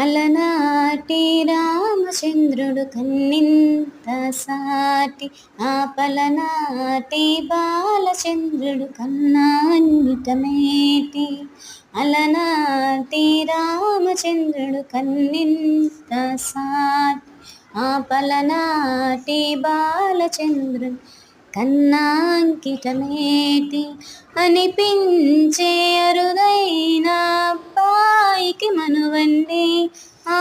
అలనాటి రామచంద్రుడు కన్నింత సాటి, ఆ పలనాటి బాలచంద్రుడు కన్నాన్నిట మేటి. అలనాటి రామచంద్రుడు కన్నింత సాటి, ఆ పలనాటి బాలచంద్రుడు కన్నాంకిటమేటి. అనిపించే అరుదైన అబ్బాయికి మనువండి, ఆ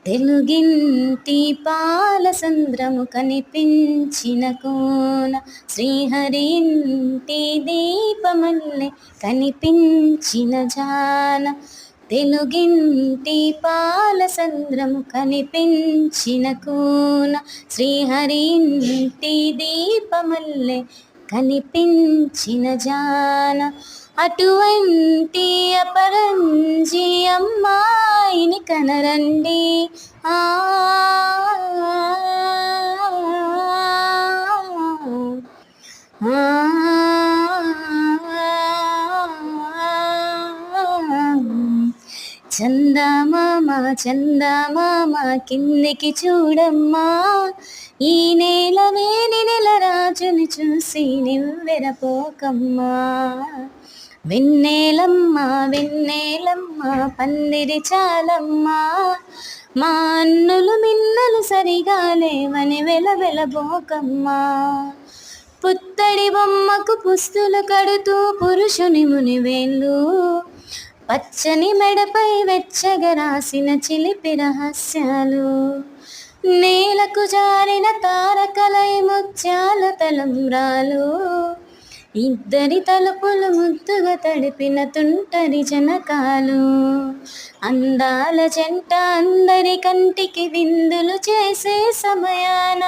తెలుగింటి పాలసంద్రము కనిపించిన కోన, శ్రీహరి ఇంటి దీపమల్లె కనిపించిన జాన. తెలుగింటి పాలసంద్రము కనిపించిన కోన, శ్రీహరి ఇంటి దీపమల్లె కనిపించిన జాన. అటువంటి అపరంజి అమ్మాయిని కనరండి, ఆ చందమామ చందమామ కిందికి చూడమ్మా, ఈ నేల వేని నెల రాజుని చూసి నివ్వెరపోకమ్మా. వెన్నెలమ్మ వెన్నెలమ్మ పందిరి చాలమ్మా, మా అన్నులు మిన్నలు సరిగా లేవని వెలబోకమ్మా. పుత్తడి బొమ్మకు పుస్తులు కడుతూ పురుషుని మునివేళ్ళు, పచ్చని మెడపై వెచ్చగా రాసిన చిలిపి రహస్యాలు. నేలకు జారిన తారకలై ముత్యాల తలంబ్రాలు, ఇద్దరి తలుపులు ముద్దుగా తడిపిన తుంటరి జనకాలు. అందాల జంట అందరి కంటికి విందులు చేసే సమయాన